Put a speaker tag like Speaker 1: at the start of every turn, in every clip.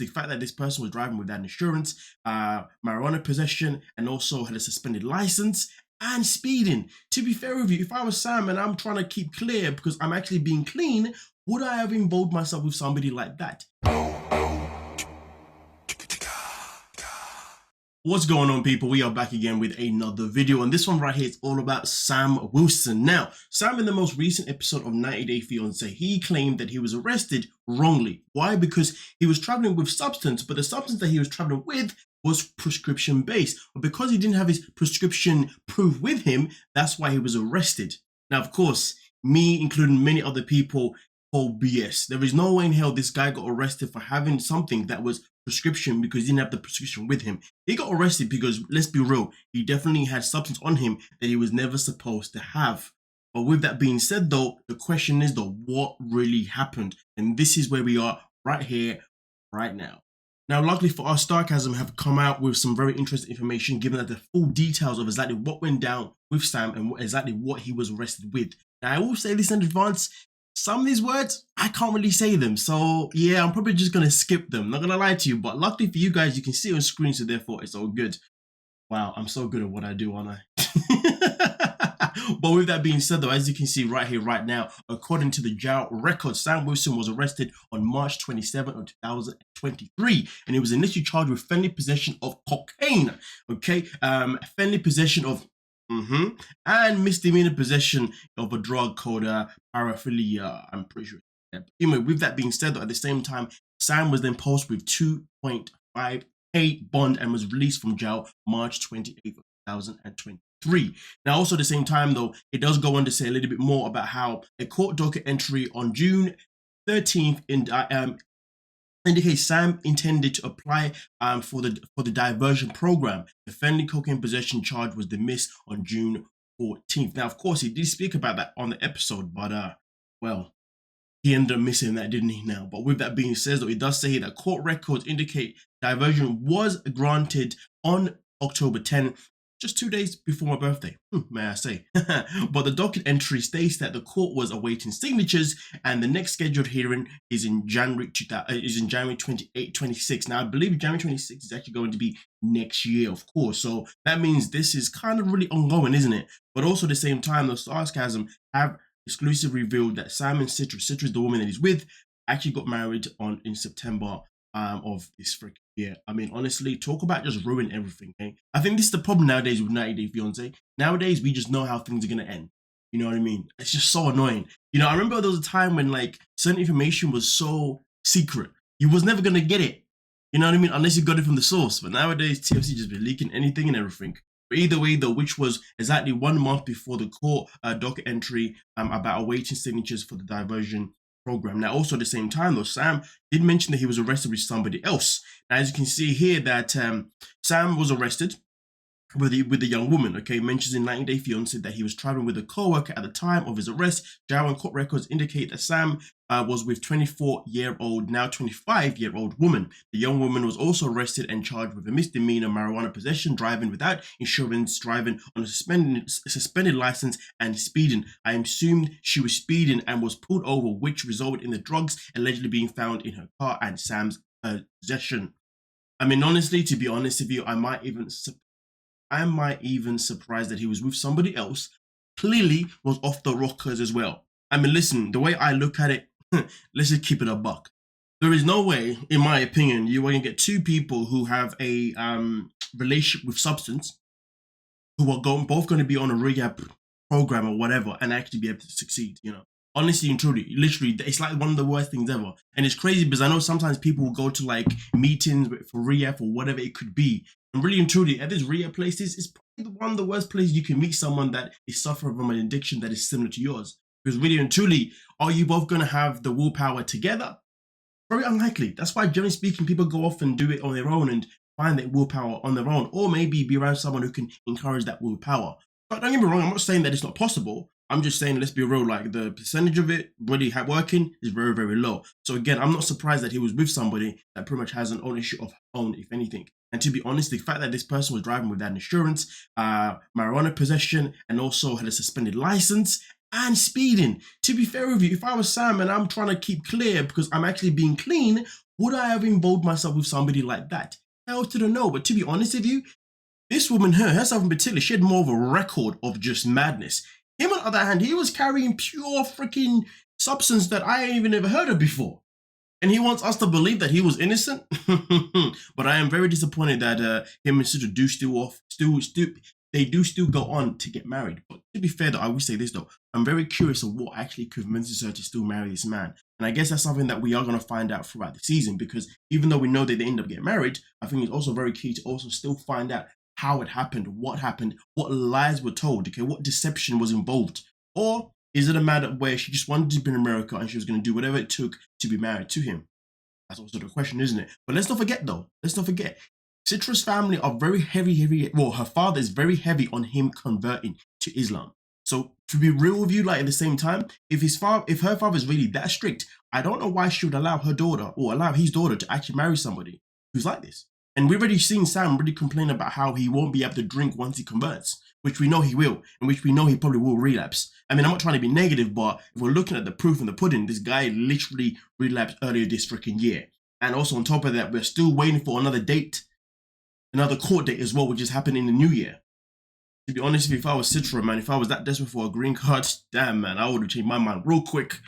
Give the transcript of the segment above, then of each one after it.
Speaker 1: honest, the fact that this person was driving without insurance, marijuana possession, and also had a suspended license, and speeding. To be fair with you, if I was Sam and I'm trying to keep clear because I'm actually being clean, would I have involved myself with somebody like that? What's going on, people? We are back again with another video, and this one right here is all about Sam Wilson. Now, Sam, in the most recent episode of 90 Day Fiancé, he claimed that he was arrested wrongly. Why? Because he was traveling with substance, but the substance that he was traveling with was prescription based. But because he didn't have his prescription proof with him, that's why he was arrested. Now, of course, me, including many other people, call BS. There is no way in hell this guy got arrested for having something that was prescription because he didn't have the prescription with him. He got arrested because, let's be real, he definitely had substance on him that he was never supposed to have. But with that being said though, the question is though, what really happened? And this is where we are right here, right now. Now, luckily for us, Sarcasm have come out with some very interesting information, given that the full details of exactly what went down with Sam and exactly what he was arrested with. Now, I will say this in advance, some of these words, I can't really say them. So yeah, I'm probably just going to skip them. Not going to lie to you, but luckily for you guys, you can see it on screen. So therefore it's all good. Wow, I'm so good at what I do, aren't I? But with that being said though, as you can see right here, right now, according to the jail record, Sam Wilson was arrested on March 27 of 2023. And he was initially charged with felony possession of cocaine. Okay, felony possession of and misdemeanor possession of a drug called paraphilia, I'm pretty sure. Anyway, with that being said, though, at the same time, Sam was then posted with 2.5K bond and was released from jail March 28th of 2023. Now, also at the same time, though, it does go on to say a little bit more about how a court docket entry on June 13th indicates Sam intended to apply for the diversion program. The felony cocaine possession charge was dismissed on June 14th. Now, of course, he did speak about that on the episode, but well, he ended up missing that, didn't he? Now, but with that being said, though, it does say that court records indicate diversion was granted on October 10th. Just 2 days before my birthday, may I say. But the docket entry states that the court was awaiting signatures, and the next scheduled hearing is in January 28, 26. Now, I believe January 26 is actually going to be next year, of course. So that means this is kind of really ongoing, isn't it? But also at the same time, the Sarcasm have exclusively revealed that Sam and Citrus, the woman that he's with, actually got married in September of this freaking year. I mean, honestly, talk about just ruin everything. Okay? I think this is the problem nowadays with 90 Day Fiancé. Nowadays, we just know how things are gonna end. You know what I mean? It's just so annoying. You know, I remember there was a time when like certain information was so secret, you was never gonna get it. You know what I mean? Unless you got it from the source. But nowadays, TFC just been leaking anything and everything. But either way, though, which was exactly 1 month before the court docket entry about awaiting signatures for the diversion program. Now, also at the same time, though, Sam did mention that he was arrested with somebody else. Now, as you can see here, that Sam was arrested with the young woman. Okay, mentions in 90 Day Fiancé that he was traveling with a co-worker at the time of his arrest. Jail and court records indicate that Sam was with 24-year-old, now 25-year-old woman. The young woman was also arrested and charged with a misdemeanor marijuana possession, driving without insurance, driving on a suspended license, and speeding. I assumed she was speeding and was pulled over, which resulted in the drugs allegedly being found in her car and Sam's possession. I mean, honestly, to be honest with you, I might even surprised that he was with somebody else. Clearly was off the rockers as well. I mean, listen, the way I look at it, let's just keep it a buck. There is no way, in my opinion, you are going to get two people who have a relationship with substance, who are both going to be on a rehab program or whatever, and actually be able to succeed, you know. Honestly and truly, literally, it's like one of the worst things ever. And it's crazy because I know sometimes people will go to like meetings for rehab or whatever it could be. And really and truly, at these rehab places, it's probably one of the worst places you can meet someone that is suffering from an addiction that is similar to yours. Because really and truly, are you both going to have the willpower together? Very unlikely. That's why, generally speaking, people go off and do it on their own and find that willpower on their own, or maybe be around someone who can encourage that willpower. But don't get me wrong, I'm not saying that it's not possible. I'm just saying, let's be real, like the percentage of it really working is very, very low. So again, I'm not surprised that he was with somebody that pretty much has an ownership of own, if anything. And to be honest, the fact that this person was driving without insurance, marijuana possession, and also had a suspended license, and speeding. To be fair with you, if I was Sam and I'm trying to keep clear because I'm actually being clean, Would I have involved myself with somebody like that? Hell to the no. But to be honest with you, this woman, herself in particular, she had more of a record of just madness. Him, on the other hand, he was carrying pure freaking substance that I ain't even ever heard of before. And he wants us to believe that he was innocent. But I am very disappointed that him and Sister do still go on to get married. But to be fair, though, I will say this though: I'm very curious of what actually convinces her to still marry this man. And I guess that's something that we are going to find out throughout the season, because even though we know that they end up getting married, I think it's also very key to also still find out how it happened, what lies were told, okay, what deception was involved. Or is it a matter where she just wanted to be in America and she was going to do whatever it took to be married to him? That's also the question, isn't it? But let's not forget though, Citra's family are very heavy, well, her father is very heavy on him converting to Islam. So to be real with you, like at the same time, if her father is really that strict, I don't know why she would allow her daughter or allow his daughter to actually marry somebody who's like this. And we've already seen Sam really complain about how he won't be able to drink once he converts, which we know he will, and which we know he probably will relapse. I mean, I'm not trying to be negative, but if we're looking at the proof in the pudding, this guy literally relapsed earlier this freaking year. And also on top of that, we're still waiting for another date, another court date as well, which is happening in the new year. To be honest with you, if I was Citra, man, if I was that desperate for a green card, damn, man, I would have changed my mind real quick.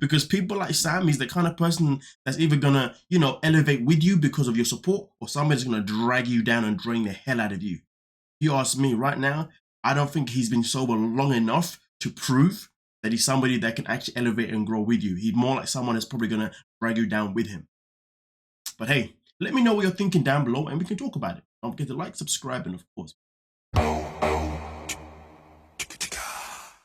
Speaker 1: Because people like Sam, he's the kind of person that's either gonna, elevate with you because of your support, or somebody's gonna drag you down and drain the hell out of you. If you ask me right now, I don't think he's been sober long enough to prove that he's somebody that can actually elevate and grow with you. He's more like someone that's probably gonna drag you down with him. But hey, let me know what you're thinking down below and we can talk about it. Don't forget to like, subscribe, and of course,